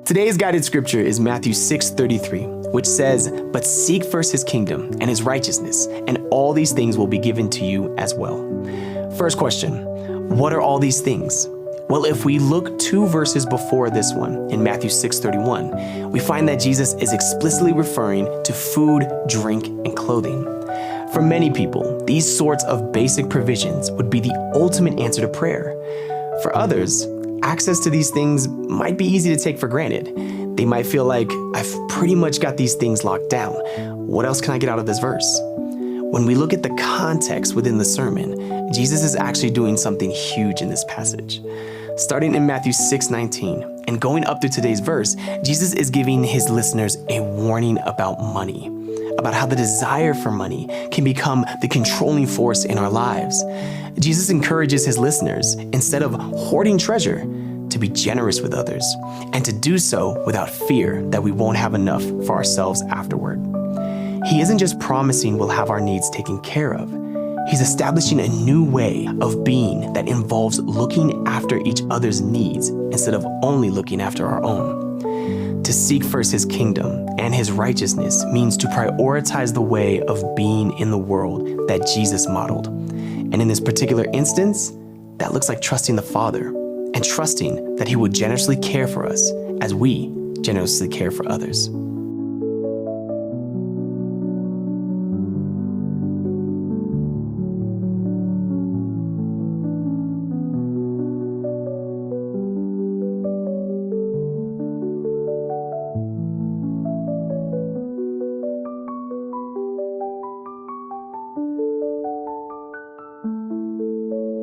Today's guided scripture is Matthew 6:33, which says, "But seek first his kingdom and his righteousness, and all these things will be given to you as well." First question, what are all these things? Well, if we look 2 verses before this one, in Matthew 6:31, we find that Jesus is explicitly referring to food, drink, and clothing. For many people, these sorts of basic provisions would be the ultimate answer to prayer. For others, access to these things might be easy to take for granted. They might feel like, I've pretty much got these things locked down. What else can I get out of this verse? When we look at the context within the sermon, Jesus is actually doing something huge in this passage. Starting in Matthew 6:19 and going up through today's verse, Jesus is giving his listeners a warning about money, about how the desire for money can become the controlling force in our lives. Jesus encourages his listeners, instead of hoarding treasure, to be generous with others, and to do so without fear that we won't have enough for ourselves afterward. He isn't just promising we'll have our needs taken care of. He's establishing a new way of being that involves looking after each other's needs instead of only looking after our own. To seek first his kingdom and his righteousness means to prioritize the way of being in the world that Jesus modeled. And in this particular instance, that looks like trusting the Father and trusting that he would generously care for us as we generously care for others.